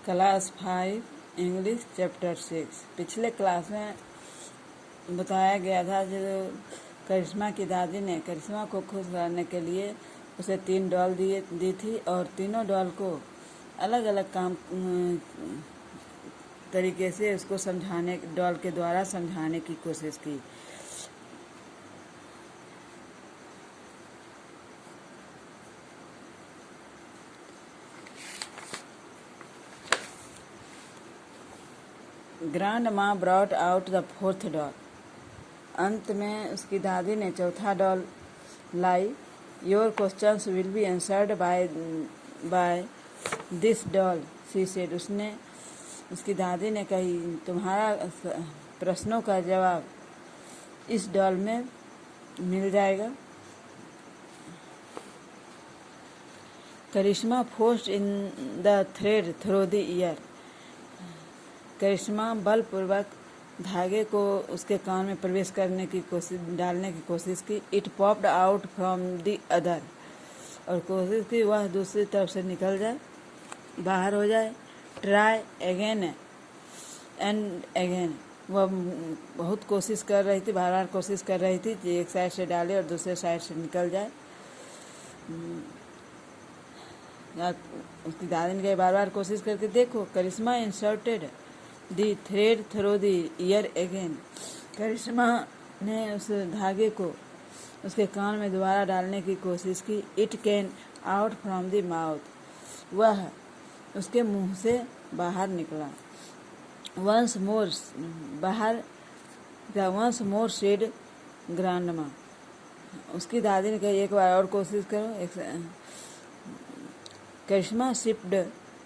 Class 5 English chapter 6। पिछले class में बताया गया था जो करिश्मा की दादी ने करिश्मा को खुश करने के लिए उसे 3 डॉल दी थी और तीनों डॉल को अलग अलग काम तरीके से उसको डॉल के द्वारा समझाने की कोशिश की। ग्रैंड माँ brought out the 4th doll. अंत में उसकी दादी ने चौथा doll lie. Your questions will be answered by this doll, she said. उसकी दादी ने कही, तुम्हारा प्रश्नों का जवाब इस डॉल में मिल जाएगा। Karishma forced in the thread through the ear. Karishma बलपूर्वक धागे को उसके कान में प्रवेश डालने की कोशिश की। It popped out from the other, और कोशिश की वह दूसरी तरफ से निकल जाए, बाहर हो जाए। ट्राई अगेन एंड अगेन, वह बहुत कोशिश कर रही थी, बार बार कोशिश कर रही थी कि एक साइड से डाले और दूसरे साइड से निकल जाए। उसकी दादी ने बार बार कोशिश करके देखो। Karishma inserted the thread through the ear again. Karishma ने उस धागे को उसके कान में दोबारा डालने की कोशिश की। It came out from the mouth, वह उसके मुंह से बाहर निकला। Once more said grandma. उसकी दादी ने कहा, एक बार और कोशिश करो। Karishma shift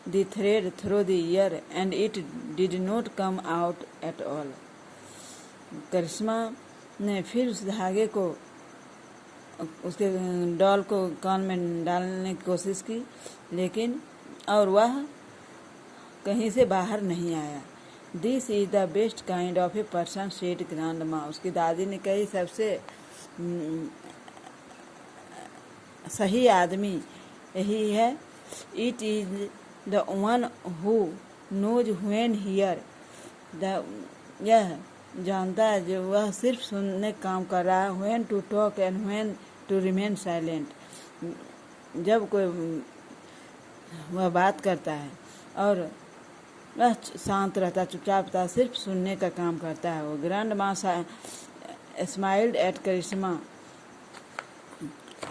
the thread through the ear and it did not come out at all. करिश्मा ने फिर उस धागे को उसके डॉल को कान में डालने की कोशिश की, लेकिन वह कहीं से बाहर नहीं आया। This is the best kind of a person, said grandma. उसकी दादी ने कही, सबसे सही आदमी यही है। It is the one who knows when hear, यह जानता है जो वह सिर्फ सुनने काम कर रहा है। when to talk and when to remain silent, जब कोई वह बात करता है और वह शांत रहता, चुपचाप रहता, सिर्फ सुनने का काम करता है वो। Grandma smiled at Karishma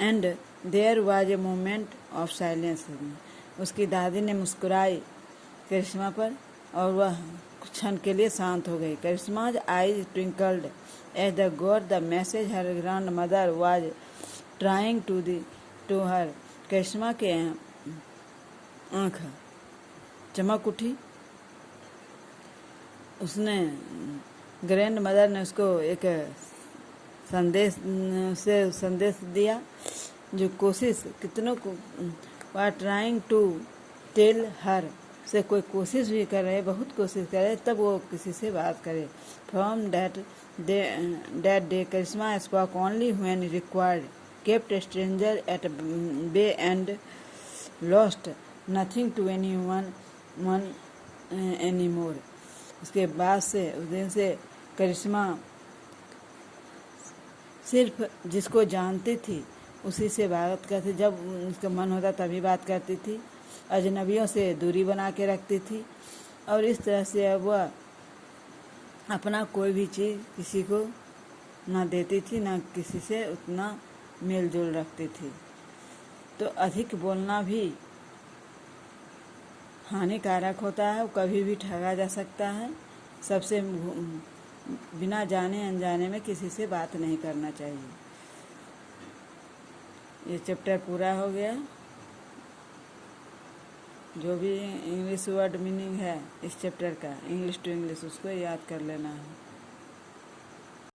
and there was a moment of silence. उसकी दादी ने मुस्कुराई करिश्मा पर और वह कुछ क्षण के लिए शांत हो गई। Karishma's eyes twinkled as the got the message her grandmother was trying to her. Karishma के आँख चमक उठी। ग्रैंड मदर ने उसको एक संदेश दिया, जो कोशिश कितनों को ट्राइंग टू टेल हर से कोई कोशिश भी कर रहे, बहुत कोशिश कर रहे, तब वो किसी से बात करे। From that day Karishma spoke only when required, kept stranger at bay and lost nothing to anyone anymore. उसके बाद से उस दिन से करिश्मा सिर्फ जिसको जानती थी उसी से बात करती, जब उसका मन होता तभी बात करती थी। अजनबियों से दूरी बना के रखती थी और इस तरह से अब वह अपना कोई भी चीज़ किसी को ना देती थी, ना किसी से उतना मेल जोल रखती थी। तो अधिक बोलना भी हानिकारक होता है, वो कभी भी ठगा जा सकता है। सबसे बिना जाने अनजाने में किसी से बात नहीं करना चाहिए। ये चैप्टर पूरा हो गया। जो भी इंग्लिश वर्ड मीनिंग है इस चैप्टर का, इंग्लिश टू इंग्लिश, उसको याद कर लेना है।